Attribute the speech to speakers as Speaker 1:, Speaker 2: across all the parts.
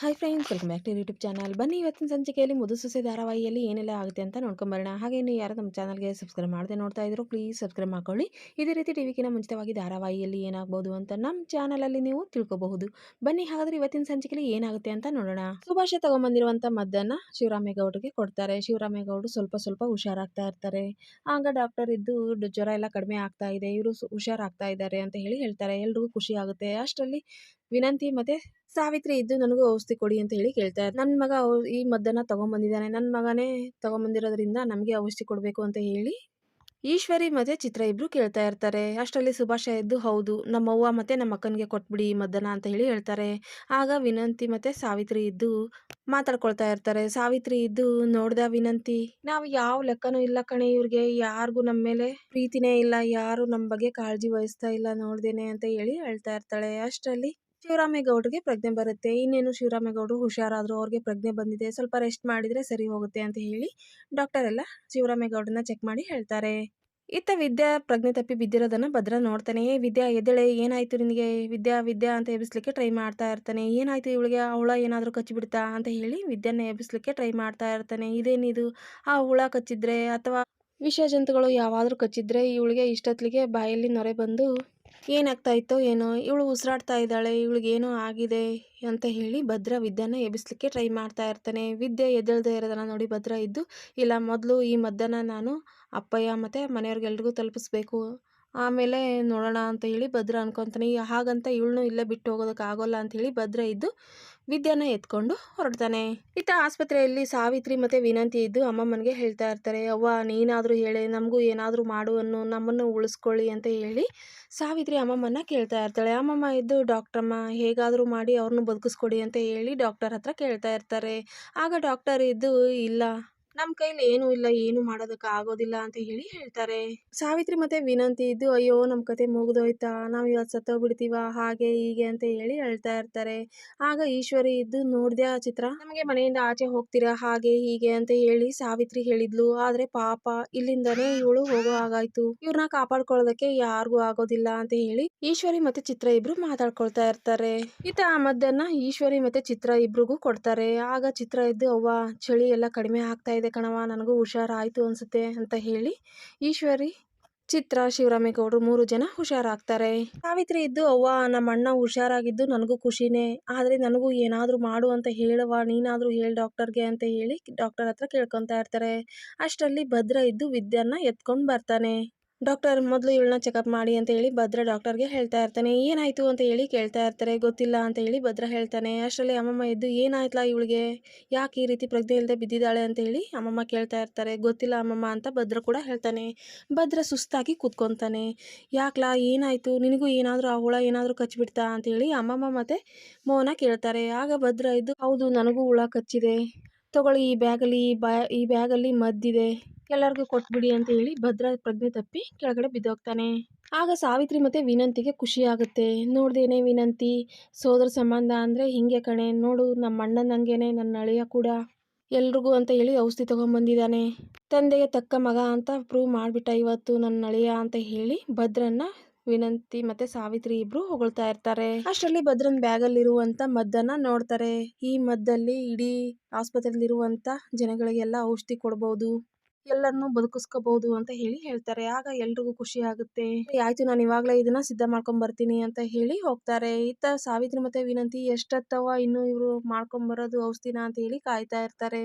Speaker 1: Hi friends, welcome back to YouTube channel. ಬನ್ನಿ ಇವತ್ತಿನ ಸಂಚಿಕೆಯಲ್ಲಿ ಮುದ್ದು ಸೊಸೆ ಧಾರಾವಾಹಿಯಲ್ಲಿ ಏನೆಲ್ಲ ಆಗುತ್ತೆ ಅಂತ ನೋಡ್ಕೊಂಬರೋಣ. ಹಾಗೆ ನೀವು ಯಾರು ನಮ್ಮ ಚಾನಲ್ಗೆ ಸಬ್ಸ್ಕ್ರೈಬ್ ಮಾಡದೆ ನೋಡ್ತಾ ಇದ್ರು ಪ್ಲೀಸ್ ಸಬ್ಸ್ಕ್ರೈಬ್ ಮಾಡ್ಕೊಳ್ಳಿ. ಇದೇ ರೀತಿ ಟಿವಿಗಿನ ಮುಂಚಿತವಾಗಿ ಧಾರಾವಾಹಿಯಲ್ಲಿ ಏನಾಗಬಹುದು ಅಂತ ನಮ್ಮ ಚಾನಲಲ್ಲಿ ನೀವು ತಿಳ್ಕೊಬಹುದು. ಬನ್ನಿ ಹಾಗಾದ್ರೆ ಇವತ್ತಿನ ಸಂಚಿಕೆಯಲ್ಲಿ ಏನಾಗುತ್ತೆ ಅಂತ ನೋಡೋಣ. ಸುಭಾಷ ತಗೊಂಬಂದಿರುವಂಥ ಮದ್ದನ್ನು ಶಿವರಾಮೇಗೌಡರಿಗೆ ಕೊಡ್ತಾರೆ. ಶಿವರಾಮೇಗೌಡರು ಸ್ವಲ್ಪ ಹುಷಾರಾಗ್ತಾ ಇರ್ತಾರೆ. ಆಗ ಡಾಕ್ಟರ್ ಇದ್ದು ಜ್ವರ ಎಲ್ಲ ಕಡಿಮೆ ಆಗ್ತಾ ಇದೆ, ಇವರು ಹುಷಾರಾಗ್ತಾ ಇದ್ದಾರೆ ಅಂತ ಹೇಳ್ತಾರೆ. ಎಲ್ರಿಗೂ ಖುಷಿ ಆಗುತ್ತೆ. ಅಷ್ಟರಲ್ಲಿ ವಿನಂತಿ ಮತ್ತೆ ಸಾವಿತ್ರಿ ಇದ್ದು ನನಗೂ ಔಷಧಿ ಕೊಡಿ ಅಂತ ಕೇಳ್ತಾರೆ. ನನ್ನ ಮಗ ಈ ಮದ್ದನ್ನ ತಗೊಂಡ್ಬಂದಿದ್ದಾನೆ, ನನ್ನ ಮಗನೇ ತಗೊಂಡ್ಬಂದಿರೋದ್ರಿಂದ ನಮಗೆ ಔಷಧಿ ಕೊಡಬೇಕು ಅಂತ ಈಶ್ವರಿ ಮತ್ತೆ ಚಿತ್ರ ಇಬ್ರು ಕೇಳ್ತಾ ಇರ್ತಾರೆ. ಅಷ್ಟರಲ್ಲಿ ಸುಭಾಷ ಎದ್ದು ಹೌದು ನಮ್ಮವ್ವ ಮತ್ತೆ ನಮ್ಮ ಅಕ್ಕನಿಗೆ ಕೊಟ್ಬಿಡಿ ಈ ಮದ್ದನ ಅಂತ ಹೇಳ್ತಾರೆ. ಆಗ ವಿನಂತಿ ಮತ್ತೆ ಸಾವಿತ್ರಿ ಇದ್ದು ಮಾತಾಡ್ಕೊಳ್ತಾ ಇರ್ತಾರೆ. ಸಾವಿತ್ರಿ ಇದ್ದು ನೋಡ್ದ ವಿನಂತಿ, ನಾವು ಯಾವ ಲೆಕ್ಕನೂ ಇಲ್ಲ ಕಣೆ, ಇವ್ರಿಗೆ ಯಾರಿಗೂ ನಮ್ಮ ಮೇಲೆ ಪ್ರೀತಿನೇ ಇಲ್ಲ, ಯಾರು ನಮ್ಮ ಬಗ್ಗೆ ಕಾಳಜಿ ವಹಿಸ್ತಾ ಇಲ್ಲ ನೋಡ್ದೇನೆ ಅಂತ ಹೇಳ್ತಾ ಇರ್ತಾಳೆ. ಅಷ್ಟರಲ್ಲಿ ಶಿವರಾಮೇಗೌಡರಿಗೆ ಪ್ರಜ್ಞೆ ಬರುತ್ತೆ. ಇನ್ನೇನು ಶಿವರಾಮೇಗೌಡರು ಹುಷಾರಾದ್ರು, ಅವ್ರಿಗೆ ಪ್ರಜ್ಞೆ ಬಂದಿದೆ, ಸ್ವಲ್ಪ ರೆಸ್ಟ್ ಮಾಡಿದ್ರೆ ಸರಿ ಹೋಗುತ್ತೆ ಅಂತ ಡಾಕ್ಟರ್ ಎಲ್ಲ ಶಿವರಾಮೇಗೌಡರನ್ನ ಚೆಕ್ ಮಾಡಿ ಹೇಳ್ತಾರೆ. ಇತ್ತ ವಿದ್ಯಾ ಪ್ರಜ್ಞೆ ತಪ್ಪಿ ಬಿದ್ದಿರೋದನ್ನ ಭದ್ರ ನೋಡ್ತಾನೆ. ವಿದ್ಯಾ ಎದ್ದೇಳೆ, ಏನಾಯ್ತು ನಿನಗೆ? ವಿದ್ಯಾ ವಿದ್ಯಾ ಅಂತ ಎಬ್ಬಿಸ್ಲಿಕ್ಕೆ ಟ್ರೈ ಮಾಡ್ತಾ ಇರ್ತಾನೆ. ಏನಾಯ್ತು ಇವಳಿಗೆ, ಆ ಹುಳ ಏನಾದರೂ ಕಚ್ಚಿಬಿಡ್ತಾ ಅಂತ ವಿದ್ಯಾನ ಎಬ್ಬಿಸ್ಲಿಕ್ಕೆ ಟ್ರೈ ಮಾಡ್ತಾ ಇರ್ತಾನೆ. ಇದೇನಿದು, ಆ ಹುಳ ಕಚ್ಚಿದ್ರೆ ಅಥವಾ ವಿಷ ಜಂತುಗಳು ಯಾವಾದರೂ ಕಚ್ಚಿದ್ರೆ ಇವಳಿಗೆ ಇಷ್ಟೊತ್ತಿಗೆ ಬಾಯಲ್ಲಿ ನೊರೆ ಬಂದು ಏನಾಗ್ತಾ ಇತ್ತೋ ಏನೋ, ಇವಳು ಉಸಿರಾಡ್ತಾ ಇದ್ದಾಳೆ, ಇವಳಿಗೇನೋ ಆಗಿದೆ ಅಂತ ಭದ್ರ ವಿದ್ಯಾನ ಎಬ್ಬಿಸ್ಲಿಕ್ಕೆ ಟ್ರೈ ಮಾಡ್ತಾ ಇರ್ತಾನೆ. ವಿದ್ಯೆ ಎದ್ದೇಳದೆ ಇರೋದನ್ನ ನೋಡಿ ಭದ್ರ ಇದ್ದು, ಇಲ್ಲ ಮೊದಲು ಈ ಮದ್ದನ್ನು ನಾನು ಅಪ್ಪಯ್ಯ ಮತ್ತು ಮನೆಯವ್ರಿಗೆಲ್ರಿಗೂ ತಲುಪಿಸ್ಬೇಕು, ಆಮೇಲೆ ನೋಡೋಣ ಅಂತ ಭದ್ರ ಅನ್ಕೊತಾನೆ. ಹಾಗಂತ ಇವಳನ್ನು ಇಲ್ಲೇ ಬಿಟ್ಟು ಹೋಗೋದಕ್ಕೆ ಆಗೋಲ್ಲ ಅಂತ ಭದ್ರ ಇದ್ದು ವಿದ್ಯಾನ ಎತ್ಕೊಂಡು ಹೊರಡ್ತಾನೆ. ಇತ್ತ ಆಸ್ಪತ್ರೆಯಲ್ಲಿ ಸಾವಿತ್ರಿ ಮತ್ತೆ ವಿನಂತಿ ಇದ್ದು ಅಮ್ಮಮ್ಮನಿಗೆ ಹೇಳ್ತಾ ಇರ್ತಾರೆ. ಅವ್ವ ನೀನಾದರೂ ಹೇಳಿ, ನಮಗೂ ಏನಾದರೂ ಮಾಡು ಅನ್ನು, ನಮ್ಮನ್ನು ಉಳಿಸ್ಕೊಳ್ಳಿ ಅಂತ ಸಾವಿತ್ರಿ ಅಮ್ಮಮ್ಮನ ಕೇಳ್ತಾ ಇರ್ತಾಳೆ. ಅಮ್ಮಮ್ಮ ಇದ್ದು ಡಾಕ್ಟ್ರಮ್ಮ ಹೇಗಾದರೂ ಮಾಡಿ ಅವ್ರನ್ನ ಬದುಕಿಸ್ಕೊಡಿ ಅಂತ ಡಾಕ್ಟರ್ ಹತ್ರ ಕೇಳ್ತಾ ಇರ್ತಾರೆ. ಆಗ ಡಾಕ್ಟರ್ ಇದ್ದು ಇಲ್ಲ ನಮ್ಮ ಕೈಲಿ ಏನೂ ಇಲ್ಲ, ಏನು ಮಾಡೋದಕ್ಕೆ ಆಗೋದಿಲ್ಲ ಅಂತ ಹೇಳ್ತಾರೆ. ಸಾವಿತ್ರಿ ಮತ್ತೆ ವಿನಂತಿ ಇದ್ದು ಅಯ್ಯೋ ನಮ್ಮ ಕತೆ ಮುಗಿದೋಯ್ತಾ, ನಾವು ಇವತ್ತು ಸತ್ತೋಗ್ಬಿಡ್ತೀವ ಹಾಗೆ ಹೀಗೆ ಅಂತ ಹೇಳ್ತಾ ಇರ್ತಾರೆ. ಆಗ ಈಶ್ವರಿ ಇದ್ದು ನೋಡ್ದ್ಯಾ ಚಿತ್ರ, ನಮಗೆ ಮನೆಯಿಂದ ಆಚೆ ಹೋಗ್ತೀರಾ ಹಾಗೆ ಹೀಗೆ ಅಂತ ಸಾವಿತ್ರಿ ಹೇಳಿದ್ಲು. ಆದ್ರೆ ಪಾಪ ಇಲ್ಲಿಂದನೇ ಇವಳು ಹೋಗೋ ಹಾಗಾಯ್ತು, ಇವ್ರನ್ನ ಕಾಪಾಡ್ಕೊಳ್ಳೋದಕ್ಕೆ ಯಾರಿಗೂ ಆಗೋದಿಲ್ಲ ಅಂತ ಈಶ್ವರಿ ಮತ್ತೆ ಚಿತ್ರ ಇಬ್ರು ಮಾತಾಡ್ಕೊಳ್ತಾ ಇರ್ತಾರೆ. ಇತ್ತ ಆ ಮದ್ದನ್ನ ಈಶ್ವರಿ ಮತ್ತೆ ಚಿತ್ರ ಇಬ್ರಿಗೂ ಕೊಡ್ತಾರೆ. ಆಗ ಚಿತ್ರ ಇದ್ದು ಅವ್ವ ಚಳಿ ಎಲ್ಲ ಕಡಿಮೆ ಆಗ್ತಾ ಇದೆ ಕಣವ, ನನಗೂ ಹುಷಾರಾಯ್ತು ಅನ್ಸುತ್ತೆ ಅಂತ ಈಶ್ವರಿ, ಚಿತ್ರ, ಶಿವರಾಮೇಗೌಡರು 3 ಜನ ಹುಷಾರಾಗ್ತಾರೆ. ಸಾವಿತ್ರಿ ಇದ್ದು ಅವ್ವ ನಮ್ಮ ಅಣ್ಣ ಹುಷಾರಾಗಿದ್ದು ನನಗೂ ಖುಷಿನೇ, ಆದ್ರೆ ನನಗೂ ಏನಾದ್ರೂ ಮಾಡು ಅಂತ ಹೇಳವ್ವ, ನೀನಾದ್ರೂ ಹೇಳಿ ಡಾಕ್ಟರ್ಗೆ ಅಂತ ಡಾಕ್ಟರ್ ಹತ್ರ ಕೇಳ್ಕೊಂತಾ ಇರ್ತಾರೆ. ಅಷ್ಟರಲ್ಲಿ ಭದ್ರ ಇದ್ದು ವಿದ್ಯಾನ ಎತ್ಕೊಂಡ್ ಬರ್ತಾನೆ. ಡಾಕ್ಟರ್ ಮೊದಲು ಇವಳನ್ನ ಚೆಕಪ್ ಮಾಡಿ ಅಂತ ಭದ್ರ ಡಾಕ್ಟರ್ಗೆ ಹೇಳ್ತಾ ಇರ್ತಾನೆ. ಏನಾಯ್ತು ಅಂತ ಕೇಳ್ತಾ ಇರ್ತಾರೆ. ಗೊತ್ತಿಲ್ಲ ಅಂತ ಭದ್ರ ಹೇಳ್ತಾನೆ. ಅಷ್ಟರಲ್ಲಿ ಅಮ್ಮಮ್ಮ ಎದ್ದು ಏನಾಯ್ತಲ್ಲ ಇವಳಿಗೆ, ಯಾಕೆ ಈ ರೀತಿ ಪ್ರಜ್ಞೆ ಇಲ್ಲದೆ ಬಿದ್ದಿದ್ದಾಳೆ ಅಂತ ಅಮ್ಮಮ್ಮ ಕೇಳ್ತಾ ಇರ್ತಾರೆ. ಗೊತ್ತಿಲ್ಲ ಅಮ್ಮಮ್ಮ ಅಂತ ಭದ್ರ ಕೂಡ ಹೇಳ್ತಾನೆ. ಭದ್ರ ಸುಸ್ತಾಗಿ ಕೂತ್ಕೊಂತಾನೆ. ಯಾಕ್ಲಾ ಏನಾಯ್ತು, ನಿನಗೂ ಏನಾದರೂ ಆ ಹುಳ ಏನಾದರೂ ಕಚ್ಚಿಬಿಡ್ತಾ ಅಂತ ಅಮ್ಮಮ್ಮ ಮತ್ತೆ ಮೋನ ಕೇಳ್ತಾರೆ. ಆಗ ಭದ್ರ ಇದ್ದು ಹೌದು ನನಗೂ ಹುಳ ಕಚ್ಚಿದೆ, ತಗೊಳ್ಳಿ ಈ ಬ್ಯಾಗಲ್ಲಿ ಮದ್ದಿದೆ, ಎಲ್ಲರಿಗೂ ಕೊಟ್ಬಿಡಿ ಅಂತ ಭದ್ರ ಪ್ರಜ್ಞೆ ತಪ್ಪಿ ಕೆಳಗಡೆ ಬಿದ್ದೋಗ್ತಾನೆ. ಆಗ ಸಾವಿತ್ರಿ ಮತ್ತೆ ವಿನಂತಿಗೆ ಖುಷಿ ಆಗುತ್ತೆ. ನೋಡ್ದೇನೆ ವಿನಂತಿ, ಸೋದರ ಸಂಬಂಧ ಅಂದ್ರೆ ಹಿಂಗೆ ಕಣೆ, ನೋಡು ನಮ್ಮ ಅಣ್ಣನಂಗೆನೆ ನನ್ನ ಅಳಿಯ ಕೂಡ ಎಲ್ರಿಗೂ ಅಂತ ಔಷಧಿ ತಗೊಂಡ್ಬಂದಿದ್ದಾನೆ, ತಂದೆಗೆ ತಕ್ಕ ಮಗ ಅಂತ ಪ್ರೂವ್ ಮಾಡಿಬಿಟ್ಟ ಇವತ್ತು ನನ್ನ ಅಳಿಯ ಅಂತ ಭದ್ರನ್ನ ವಿನಂತಿ ಮತ್ತೆ ಸಾವಿತ್ರಿ ಇಬ್ರು ಹೊಗಳ್ತಾ ಇರ್ತಾರೆ. ಅಷ್ಟರಲ್ಲಿ ಭದ್ರನ್ ಬ್ಯಾಗಲ್ಲಿರುವಂತ ಮದ್ದನ್ನ ನೋಡ್ತಾರೆ. ಈ ಮದ್ದಲ್ಲಿ ಇಡೀ ಆಸ್ಪತ್ರೆಯಲ್ಲಿರುವಂತ ಜನಗಳಿಗೆಲ್ಲ ಔಷಧಿ ಕೊಡ್ಬೋದು, ಎಲ್ಲರನ್ನೂ ಬದುಕಿಸ್ಕೋಬಹುದು ಅಂತ ಹೇಳ್ತಾರೆ. ಆಗ ಎಲ್ರಿಗೂ ಖುಷಿ ಆಗುತ್ತೆ. ಆಯ್ತು ನಾನು ಇವಾಗ್ಲೇ ಇದನ್ನ ಸಿದ್ಧ ಮಾಡ್ಕೊಂಡ್ ಬರ್ತೀನಿ ಅಂತ ಹೋಗ್ತಾರೆ. ಇತ್ತ ಸಾವಿತ್ರಿ ಮತ್ತೆ ವಿನಂತಿ ಎಷ್ಟೊತ್ತವ ಇನ್ನು ಇವ್ರು ಮಾಡ್ಕೊಂಡ್ ಬರೋದು ಔಷಧಿನ ಅಂತ ಕಾಯ್ತಾ ಇರ್ತಾರೆ.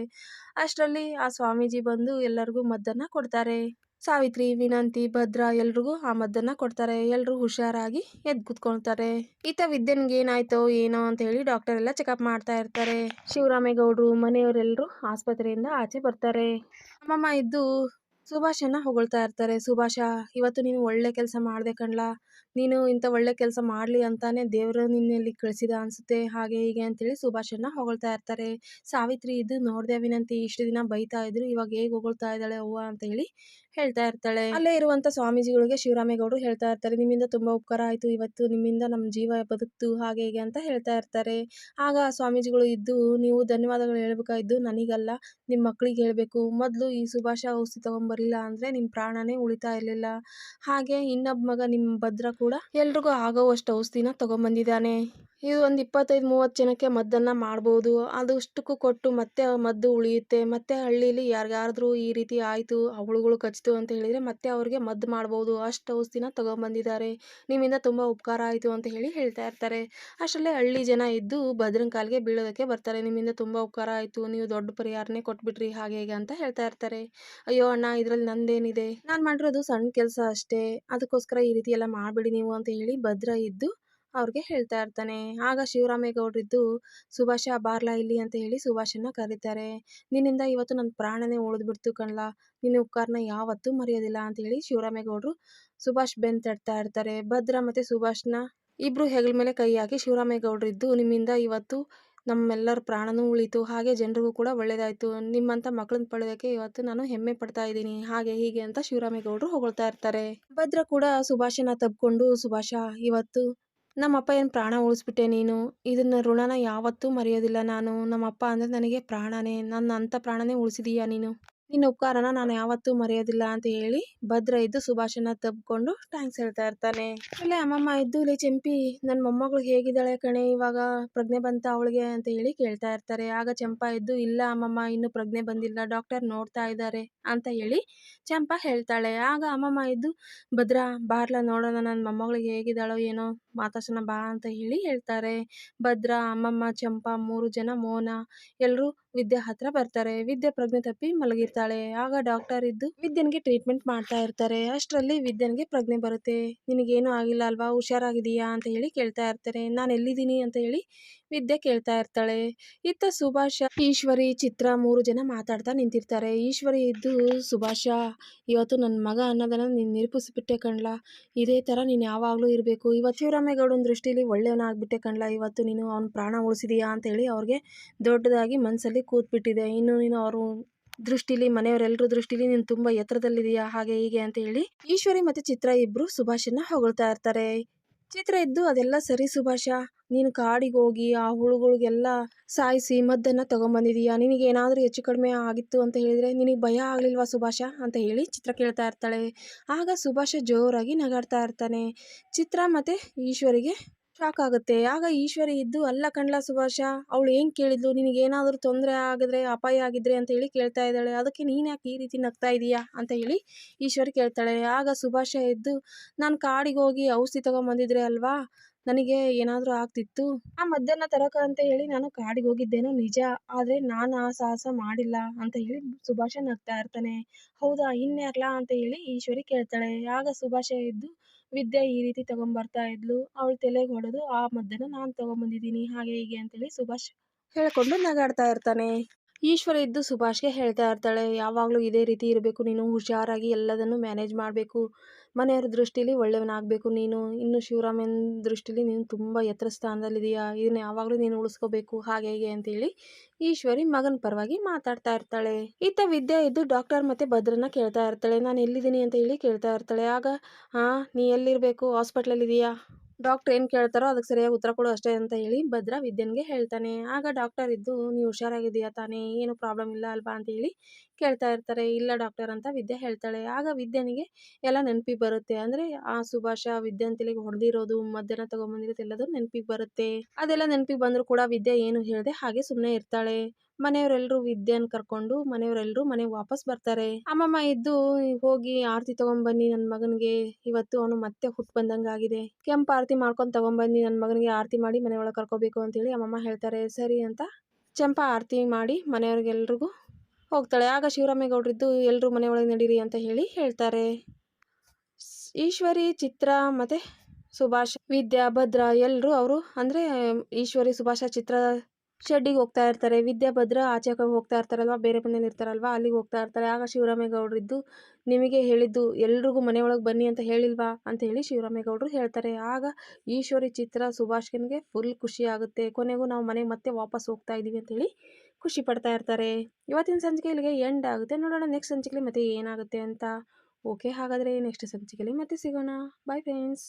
Speaker 1: ಅಷ್ಟರಲ್ಲಿ ಆ ಸ್ವಾಮೀಜಿ ಬಂದು ಎಲ್ಲರಿಗೂ ಮದ್ದನ್ನ ಕೊಡ್ತಾರೆ. ಸಾವಿತ್ರಿ, ವಿನಂತಿ, ಭದ್ರ ಎಲ್ರಿಗೂ ಆ ಮದ್ದನ್ನ ಕೊಡ್ತಾರೆ. ಎಲ್ರು ಹುಷಾರಾಗಿ ಎದ್ದು ಕೂತ್ಕೊಳ್ತಾರೆ. ಈತ ವಿದ್ಯನ್ಗೆ ಏನಾಯ್ತೋ ಏನೋ ಅಂತ ಡಾಕ್ಟರ್ ಎಲ್ಲ ಚೆಕಪ್ ಮಾಡ್ತಾ ಇರ್ತಾರೆ. ಶಿವರಾಮೇಗೌಡರು ಮನೆಯವರೆಲ್ಲರೂ ಆಸ್ಪತ್ರೆಯಿಂದ ಆಚೆ ಬರ್ತಾರೆ. ಅಮ್ಮಮ್ಮ ಇದ್ದು ಸುಭಾಷನ್ನ ಹೊಗಳ್ತಾ ಇರ್ತಾರೆ. ಸುಭಾಷ, ಇವತ್ತು ನೀನು ಒಳ್ಳೆ ಕೆಲಸ ಮಾಡ್ದೆ ಕಣ್ಲಾ, ನೀನು ಇಂಥ ಒಳ್ಳೆ ಕೆಲಸ ಮಾಡ್ಲಿ ಅಂತಾನೆ ದೇವರು ನಿನ್ನಲ್ಲಿ ಕಳಿಸಿದ ಅನ್ಸುತ್ತೆ ಹಾಗೆ ಹೀಗೆ ಅಂತೇಳಿ ಸುಭಾಷನ್ನ ಹೊಗಳ್ತಾ ಇರ್ತಾರೆ. ಸಾವಿತ್ರಿ ಇದ್ದು ನೋಡ್ದೆ ವಿನಂತಿ ಇಷ್ಟು ದಿನ ಬೈತಾ ಇದ್ರು, ಇವಾಗ ಹೇಗೆ ಹೊಗಳ್ತಾ ಇದ್ದಾಳೆ ಅವ್ವ ಅಂತ ಹೇಳ್ತಾ ಇರ್ತಾಳೆ. ಅಲ್ಲೇ ಇರುವಂತ ಸ್ವಾಮೀಜಿಗಳಿಗೆ ಶಿವರಾಮೇಗೌಡರು ಹೇಳ್ತಾ ಇರ್ತಾರೆ, ನಿಮ್ಮಿಂದ ತುಂಬಾ ಉಪಕಾರ ಆಯ್ತು, ಇವತ್ತು ನಿಮ್ಮಿಂದ ನಮ್ಮ ಜೀವ ಬದುಕ್ತು ಹಾಗೆ ಹೀಗೆ ಅಂತ ಹೇಳ್ತಾ ಇರ್ತಾರೆ. ಆಗ ಸ್ವಾಮೀಜಿಗಳು ಇದ್ದು ನೀವು ಧನ್ಯವಾದಗಳು ಹೇಳ್ಬೇಕಾಯ್ತು ನನಗಲ್ಲ, ನಿಮ್ಮ ಮಕ್ಕಳಿಗೆ ಹೇಳ್ಬೇಕು, ಮೊದಲು ಈ ಸುಭಾಷ ಔಷಧಿ ತಗೊಂಡ್ಬರ್ಲಿಲ್ಲ ಅಂದ್ರೆ ನಿಮ್ಮ ಪ್ರಾಣನೇ ಉಳಿತಾ ಇರ್ಲಿಲ್ಲ, ಹಾಗೆ ಇನ್ನೊಬ್ಬ ಮಗ ನಿಮ್ಮ ಭದ್ರ ಕೂಡ ಎಲ್ರಿಗೂ ಆಗೋವಷ್ಟು ಔಷಧಿನ ತಗೊಂಡ್ಬಂದಿದ್ದಾನೆ, ಇದು ಒಂದು 25, 30 ಜನಕ್ಕೆ ಮದ್ದನ್ನು ಮಾಡ್ಬೋದು. ಅದಷ್ಟಕ್ಕೂ ಕೊಟ್ಟು ಮತ್ತೆ ಆ ಮದ್ದು ಉಳಿಯುತ್ತೆ. ಮತ್ತೆ ಹಳ್ಳೀಲಿ ಯಾರಿಗಾದ್ರೂ ಈ ರೀತಿ ಆಯಿತು, ಆ ಹುಳುಗಳು ಕಚ್ಚಿತು ಅಂತ ಹೇಳಿದರೆ ಮತ್ತೆ ಅವ್ರಿಗೆ ಮದ್ದು ಮಾಡ್ಬೋದು. ಅಷ್ಟು ಔಷಧಿನ ತಗೊಂಬಂದಿದ್ದಾರೆ. ನಿಮ್ಮಿಂದ ತುಂಬ ಉಪಕಾರ ಆಯಿತು ಅಂತ ಹೇಳಿ ಹೇಳ್ತಾ ಇರ್ತಾರೆ. ಅಷ್ಟರಲ್ಲೇ ಹಳ್ಳಿ ಜನ ಇದ್ದು ಭದ್ರನ ಕಾಲಿಗೆ ಬೀಳೋದಕ್ಕೆ ಬರ್ತಾರೆ. ನಿಮ್ಮಿಂದ ತುಂಬ ಉಪಕಾರ ಆಯಿತು. ನೀವು ದೊಡ್ಡ ಪರಿಹಾರನೇ ಕೊಟ್ಬಿಟ್ರಿ ಹಾಗೆ ಹೀಗೆ ಅಂತ ಹೇಳ್ತಾ ಇರ್ತಾರೆ. ಅಯ್ಯೋ ಅಣ್ಣ ಇದರಲ್ಲಿ ನಂದೇನಿದೆ? ನಾನು ಮಾಡಿರೋದು ಸಣ್ಣ ಕೆಲಸ ಅಷ್ಟೇ. ಅದಕ್ಕೋಸ್ಕರ ಈ ರೀತಿ ಎಲ್ಲ ಮಾಡಬೇಡಿ ನೀವು ಅಂತ ಹೇಳಿ ಭದ್ರ ಇದ್ದು ಅವ್ರಿಗೆ ಹೇಳ್ತಾ ಇರ್ತಾನೆ. ಆಗ ಶಿವರಾಮೇಗೌಡರಿದ್ದು ಸುಭಾಷ ಬಾರ್ಲಾ ಇಲ್ಲಿ ಅಂತ ಹೇಳಿ ಸುಭಾಷನ್ನ ಕರೀತಾರೆ. ನಿನ್ನಿಂದ ಇವತ್ತು ನನ್ನ ಪ್ರಾಣನೇ ಉಳಿದ್ಬಿಡ್ತು ಕಣ್ಲಾ, ನಿನ್ನ ಉಪಕಾರನ ಯಾವತ್ತೂ ಮರೆಯೋದಿಲ್ಲ ಅಂತ ಹೇಳಿ ಶಿವರಾಮೇಗೌಡರು ಸುಭಾಷ್ ಬೆನ್ನು ತಟ್ತಾ ಇರ್ತಾರೆ. ಭದ್ರ ಮತ್ತು ಸುಭಾಷ್ನ ಇಬ್ರು ಹೆಗಲ ಮೇಲೆ ಕೈ ಹಾಕಿ ಶಿವರಾಮೇಗೌಡರಿದ್ದು ನಿಮ್ಮಿಂದ ಇವತ್ತು ನಮ್ಮೆಲ್ಲರ ಪ್ರಾಣನೂ ಉಳಿತು, ಹಾಗೆ ಜನರಿಗೂ ಕೂಡ ಒಳ್ಳೇದಾಯಿತು. ನಿಮ್ಮಂಥ ಮಕ್ಕಳನ್ನ ಪಡೆಯೋದಕ್ಕೆ ಇವತ್ತು ನಾನು ಹೆಮ್ಮೆ ಪಡ್ತಾ ಇದ್ದೀನಿ ಹಾಗೆ ಹೀಗೆ ಅಂತ ಶಿವರಾಮೇಗೌಡರು ಹೊಗಳ್ತಾ ಇರ್ತಾರೆ. ಭದ್ರ ಕೂಡ ಸುಭಾಷನ ತಬ್ಕೊಂಡು ಸುಭಾಷ ಇವತ್ತು ನಮ್ಮಪ್ಪ ಏನು ಪ್ರಾಣ ಉಳಿಸ್ಬಿಟ್ಟೆ ನೀನು, ಇದನ್ನ ಋಣನ ಯಾವತ್ತೂ ಮರೆಯೋದಿಲ್ಲ ನಾನು. ನಮ್ಮಪ್ಪ ಅಂದರೆ ನನಗೆ ಪ್ರಾಣನೇ, ನನ್ನ ಅಂಥ ಪ್ರಾಣನೇ ಉಳಿಸಿದೀಯ ನೀನು, ನಿನ್ನ ಉಪಕಾರನ ನಾನು ಯಾವತ್ತೂ ಮರೆಯೋದಿಲ್ಲ ಅಂತ ಹೇಳಿ ಭದ್ರ ಇದ್ದು ಸುಭಾಷನ ತಬ್ಕೊಂಡು ಥ್ಯಾಂಕ್ಸ್ ಹೇಳ್ತಾ ಇರ್ತಾನೆ. ಇಲ್ಲೇ ಅಮ್ಮಮ್ಮ ಇದ್ದು ಲೇ ಚಂಪಿ ನನ್ನ ಮೊಮ್ಮಗಳು ಹೇಗಿದ್ದಾಳೆ ಕಣೆ, ಇವಾಗ ಪ್ರಜ್ಞೆ ಬಂತ ಅವಳಿಗೆ ಅಂತ ಹೇಳಿ ಕೇಳ್ತಾ ಇರ್ತಾರೆ. ಆಗ ಚಂಪಾ ಇದ್ದು ಇಲ್ಲ ಅಮ್ಮಮ್ಮ ಇನ್ನೂ ಪ್ರಜ್ಞೆ ಬಂದಿಲ್ಲ, ಡಾಕ್ಟರ್ ನೋಡ್ತಾ ಇದ್ದಾರೆ ಅಂತ ಹೇಳಿ ಚಂಪಾ ಹೇಳ್ತಾಳೆ. ಆಗ ಅಮ್ಮಮ್ಮ ಇದ್ದು ಭದ್ರ ಬಾರ್ಲ ನೋಡೋಣ ನನ್ನ ಮೊಮ್ಮಗಳಿಗೆ ಹೇಗಿದ್ದಾಳೋ ಏನೋ ಮಾತಾಡ್ಸೋಣ ಬಾ ಅಂತ ಹೇಳಿ ಹೇಳ್ತಾರೆ. ಭದ್ರ ಅಮ್ಮಮ್ಮ ಚಂಪಾ 3 ಜನ ಮೋನ ಎಲ್ಲರೂ ವಿದ್ಯೆ ಹತ್ರ ಬರ್ತಾರೆ. ವಿದ್ಯೆ ಪ್ರಜ್ಞೆ ತಪ್ಪಿ ಮಲಗಿರ್ತಾಳೆ. ಆಗ ಡಾಕ್ಟರ್ ಇದ್ದು ವಿದ್ಯನ್ಗೆ ಟ್ರೀಟ್ಮೆಂಟ್ ಮಾಡ್ತಾ ಇರ್ತಾರೆ. ಅಷ್ಟರಲ್ಲಿ ವಿದ್ಯನ್ಗೆ ಪ್ರಜ್ಞೆ ಬರುತ್ತೆ. ನಿನಗೇನು ಆಗಿಲ್ಲ ಅಲ್ವಾ, ಹುಷಾರಾಗಿದೀಯಾ ಅಂತ ಹೇಳಿ ಕೇಳ್ತಾ ಇರ್ತಾರೆ. ನಾನು ಎಲ್ಲಿದ್ದೀನಿ ಅಂತ ಹೇಳಿ ವಿದ್ಯೆ ಕೇಳ್ತಾ ಇರ್ತಾಳೆ. ಇತ್ತ ಸುಭಾಷ ಈಶ್ವರಿ ಚಿತ್ರ 3 ಜನ ಮಾತಾಡ್ತಾ ನಿಂತಿರ್ತಾರೆ. ಈಶ್ವರಿ ಇದ್ದು ಸುಭಾಷ ಇವತ್ತು ನನ್ನ ಮಗ ಅನ್ನೋದನ್ನ ನೀನು ನಿರೂಪಿಸ್ಬಿಟ್ಟೆ ಕಣ್ಲಾ, ಇದೇ ಥರ ನೀನು ಯಾವಾಗಲೂ ಇರಬೇಕು. ಇವತ್ತು ಶಿವರಾಮೇಗೌಡನ ದೃಷ್ಟಿಲಿ ಒಳ್ಳೆಯವನಾಗ್ಬಿಟ್ಟೆ ಕಣ್ಲಾ, ಇವತ್ತು ನೀನು ಅವ್ನ ಪ್ರಾಣ ಉಳಿಸಿದೀಯಾ ಅಂತ ಹೇಳಿ ಅವ್ರಿಗೆ ದೊಡ್ಡದಾಗಿ ಮನಸ್ಸಲ್ಲಿ ಕೂತ್ಬಿಟ್ಟಿದೆ. ಇನ್ನು ನೀನು ಅವರು ದೃಷ್ಟಿಲಿ ಮನೆಯವರೆಲ್ಲರ ದೃಷ್ಟಿಲಿ ನೀನು ತುಂಬ ಎತ್ತರದಲ್ಲಿದೆಯಾ ಹಾಗೆ ಹೀಗೆ ಅಂತ ಹೇಳಿ ಈಶ್ವರಿ ಮತ್ತು ಚಿತ್ರ ಇಬ್ಬರು ಸುಭಾಷನ್ನ ಹೊಗಳ್ತಾ ಇರ್ತಾರೆ. ಚಿತ್ರ ಇದ್ದು ಅದೆಲ್ಲ ಸರಿ ಸುಭಾಷ, ನೀನು ಕಾಡಿಗೆ ಹೋಗಿ ಆ ಹುಳುಗಳಿಗೆಲ್ಲ ಸಾಯಿಸಿ ಮದ್ದನ್ನು ತಗೊಂಬಂದಿದೀಯಾ, ನಿನಗೇನಾದರೂ ಹೆಚ್ಚು ಕಡಿಮೆ ಆಗಿತ್ತು ಅಂತ ಹೇಳಿದರೆ ನಿನಗೆ ಭಯ ಆಗಲಿಲ್ವಾ ಸುಭಾಷ ಅಂತ ಹೇಳಿ ಚಿತ್ರ ಕೇಳ್ತಾ ಇರ್ತಾಳೆ. ಆಗ ಸುಭಾಷ ಜೋರಾಗಿ ನಗಾಡ್ತಾ ಇರ್ತಾನೆ. ಚಿತ್ರ ಮತ್ತು ಈಶ್ವರಿಗೆ ಶಾಕ್ ಆಗುತ್ತೆ. ಆಗ ಈಶ್ವರಿ ಇದ್ದು ಅಲ್ಲ ಕಣ್ಲಾ ಸುಭಾಷ, ಅವಳು ಏನು ಕೇಳಿದ್ಲು, ನಿನಗೇನಾದರೂ ತೊಂದರೆ ಆಗಿದ್ರೆ ಅಪಾಯ ಆಗಿದ್ರೆ ಅಂತ ಹೇಳಿ ಕೇಳ್ತಾ ಇದ್ದಾಳೆ, ಅದಕ್ಕೆ ನೀನು ಯಾಕೆ ಈ ರೀತಿ ನಗ್ತಾ ಇದೀಯಾ ಅಂತ ಹೇಳಿ ಈಶ್ವರಿ ಕೇಳ್ತಾಳೆ. ಆಗ ಸುಭಾಷ ಇದ್ದು ನಾನು ಕಾಡಿಗೆ ಹೋಗಿ ಔಷಧಿ ತಗೊಂಬಂದಿದ್ರೆ ಅಲ್ವಾ ನನಗೆ ಏನಾದರೂ ಆಗ್ತಿತ್ತು, ಆ ಮದ್ದನ್ನು ತರಕ ಅಂತ ಹೇಳಿ ನಾನು ಕಾಡಿಗೆ ಹೋಗಿದ್ದೇನೋ ನಿಜ, ಆದರೆ ನಾನು ಆ ಸಾಹಸ ಮಾಡಿಲ್ಲ ಅಂತ ಹೇಳಿ ಸುಭಾಷ ನಗ್ತಾ ಇರ್ತಾನೆ. ಹೌದಾ ಇನ್ಯಾರ್ಲಾ ಅಂತ ಹೇಳಿ ಈಶ್ವರಿ ಕೇಳ್ತಾಳೆ. ಆಗ ಸುಭಾಷ ಇದ್ದು ವಿದ್ಯೆ ಈ ರೀತಿ ತಗೊಂಬರ್ತಾ ಇದ್ಲು, ಅವಳ ತಲೆಗೆ ಹೊಡೆದು ಆ ಮದ್ದನ್ನು ನಾನು ತಗೊಂಬಂದಿದ್ದೀನಿ ಹಾಗೆ ಹೀಗೆ ಅಂತೇಳಿ ಸುಭಾಷ್ ಹೇಳ್ಕೊಂಡು ನಗಾಡ್ತಾ ಇರ್ತಾನೆ. ಈಶ್ವರ ಇದ್ದು ಸುಭಾಷ್ಗೆ ಹೇಳ್ತಾ ಇರ್ತಾಳೆ, ಯಾವಾಗಲೂ ಇದೇ ರೀತಿ ಇರಬೇಕು ನೀನು, ಹುಷಾರಾಗಿ ಎಲ್ಲದನ್ನು ಮ್ಯಾನೇಜ್ ಮಾಡಬೇಕು, ಮನೆಯವ್ರ ದೃಷ್ಟಿಲಿ ಒಳ್ಳೆಯವನಾಗಬೇಕು ನೀನು, ಇನ್ನು ಶಿವರಾಮನ ದೃಷ್ಟಿಲಿ ನೀನು ತುಂಬ ಎತ್ತರ ಸ್ಥಾನದಲ್ಲಿದೆಯಾ, ಇದನ್ನು ಯಾವಾಗಲೂ ನೀನು ಉಳಿಸ್ಕೋಬೇಕು ಹಾಗೆ ಹೀಗೆ ಅಂತೇಳಿ ಈಶ್ವರಿ ಮಗನ ಪರವಾಗಿ ಮಾತಾಡ್ತಾ ಇರ್ತಾಳೆ. ಇತ್ತ ವಿದ್ಯಾ ಇದ್ದು ಡಾಕ್ಟರ್ ಮತ್ತು ಭದ್ರನ ಕೇಳ್ತಾ ಇರ್ತಾಳೆ, ನಾನು ಎಲ್ಲಿದ್ದೀನಿ ಅಂತ ಹೇಳಿ ಕೇಳ್ತಾ ಇರ್ತಾಳೆ. ಆಗ ನೀ ಎಲ್ಲಿರಬೇಕು, ಹಾಸ್ಪಿಟ್ಲಲ್ಲಿದೆಯಾ, ಡಾಕ್ಟ್ರ್ ಏನು ಕೇಳ್ತಾರೋ ಅದಕ್ಕೆ ಸರಿಯಾಗಿ ಉತ್ತರ ಕೊಡು ಅಷ್ಟೇ ಅಂತ ಹೇಳಿ ಭದ್ರ ವಿದ್ಯನ್ಗೆ ಹೇಳ್ತಾನೆ. ಆಗ ಡಾಕ್ಟರ್ ಇದ್ದು ನೀವು ಹುಷಾರಾಗಿದೆಯಾ ತಾನೇ, ಏನು ಪ್ರಾಬ್ಲಮ್ ಇಲ್ಲ ಅಲ್ವಾ ಅಂತ ಹೇಳಿ ಕೇಳ್ತಾ ಇರ್ತಾರೆ. ಇಲ್ಲ ಡಾಕ್ಟರ್ ಅಂತ ವಿದ್ಯೆ ಹೇಳ್ತಾಳೆ. ಆಗ ವಿದ್ಯನಿಗೆ ಎಲ್ಲ ನೆನಪಿಗೆ ಬರುತ್ತೆ. ಅಂದರೆ ಆ ಸುಭಾಷ ವಿದ್ಯನ್ ತಲೆಗೆ ಹೊಡೆದಿರೋದು, ಮದ್ದನ್ನು ತಗೊಂಬಂದಿರೋದು ಎಲ್ಲದೂ ನೆನಪಿಗೆ ಬರುತ್ತೆ. ಅದೆಲ್ಲ ನೆನಪಿಗೆ ಬಂದರೂ ಕೂಡ ವಿದ್ಯೆ ಏನು ಹೇಳದೆ ಹಾಗೆ ಸುಮ್ಮನೆ ಇರ್ತಾಳೆ. ಮನೆಯವರೆಲ್ಲರೂ ವಿದ್ಯನ್ ಕರ್ಕೊಂಡು ಮನೆಯವರೆಲ್ಲರೂ ಮನೆಗೆ ವಾಪಸ್ ಬರ್ತಾರೆ. ಅಮ್ಮಮ್ಮ ಇದ್ದು ಹೋಗಿ ಆರತಿ ತಗೊಂಬನ್ನಿ ನನ್ನ ಮಗನಿಗೆ, ಇವತ್ತು ಅವನು ಮತ್ತೆ ಹುಟ್ಟು ಬಂದಂಗೆ ಆಗಿದೆ, ಕೆಂಪು ಆರತಿ ಮಾಡ್ಕೊಂಡು ತಗೊಂಬನ್ನಿ ನನ್ನ ಮಗನಿಗೆ, ಆರತಿ ಮಾಡಿ ಮನೆಯೊಳಗೆ ಕರ್ಕೋಬೇಕು ಅಂತೇಳಿ ಅಮ್ಮಮ್ಮ ಹೇಳ್ತಾರೆ. ಸರಿ ಅಂತ ಚಂಪಾ ಆರತಿ ಮಾಡಿ ಮನೆಯವ್ರಿಗೆಲ್ರಿಗೂ ಹೋಗ್ತಾಳೆ. ಆಗ ಶಿವರಾಮೇಗೌಡರಿದ್ದು ಎಲ್ಲರೂ ಮನೆಯೊಳಗೆ ನಡೀರಿ ಅಂತ ಹೇಳಿ ಹೇಳ್ತಾರೆ. ಈಶ್ವರಿ ಚಿತ್ರ ಮತ್ತು ಸುಭಾಷ್ ವಿದ್ಯಾ ಭದ್ರ ಎಲ್ಲರೂ ಅವರು ಅಂದರೆ ಈಶ್ವರಿ ಸುಭಾಷ ಚಿತ್ರ ಶೆಡ್ಡಿಗೆ ಹೋಗ್ತಾ ಇರ್ತಾರೆ. ವಿದ್ಯಾ ಭದ್ರ ಆಚೆ ಹೋಗ್ತಾ ಇರ್ತಾರಲ್ವ, ಬೇರೆ ಮನೇಲಿ ಇರ್ತಾರಲ್ವ ಅಲ್ಲಿಗೆ ಹೋಗ್ತಾ ಇರ್ತಾರೆ. ಆಗ ಶಿವರಾಮೇಗೌಡರಿದ್ದು ನಿಮಗೆ ಹೇಳಿದ್ದು ಎಲ್ರಿಗೂ ಮನೆಯೊಳಗೆ ಬನ್ನಿ ಅಂತ ಹೇಳಿಲ್ವಾ ಅಂತ ಹೇಳಿ ಶಿವರಾಮೇಗೌಡರು ಹೇಳ್ತಾರೆ. ಆಗ ಈಶ್ವರಿ ಚಿತ್ರ ಸುಭಾಷ್ಗೆ ಫುಲ್ ಖುಷಿ ಆಗುತ್ತೆ. ಕೊನೆಗೂ ನಾವು ಮನೆಗೆ ಮತ್ತೆ ವಾಪಸ್ ಹೋಗ್ತಾ ಇದ್ದೀವಿ ಅಂತೇಳಿ ಖುಷಿ ಪಡ್ತಾ ಇರ್ತಾರೆ. ಇವತ್ತಿನ ಸಂಚಿಕೆ ಇಲ್ಲಿಗೆ ಎಂಡ್ ಆಗುತ್ತೆ. ನೋಡೋಣ ನೆಕ್ಸ್ಟ್ ಸಂಚಿಕೆಲಿ ಮತ್ತೆ ಏನಾಗುತ್ತೆ ಅಂತ. ಓಕೆ, ಹಾಗಾದರೆ ನೆಕ್ಸ್ಟ್ ಸಂಚಿಕೆಯಲ್ಲಿ ಮತ್ತೆ ಸಿಗೋಣ. Bye friends.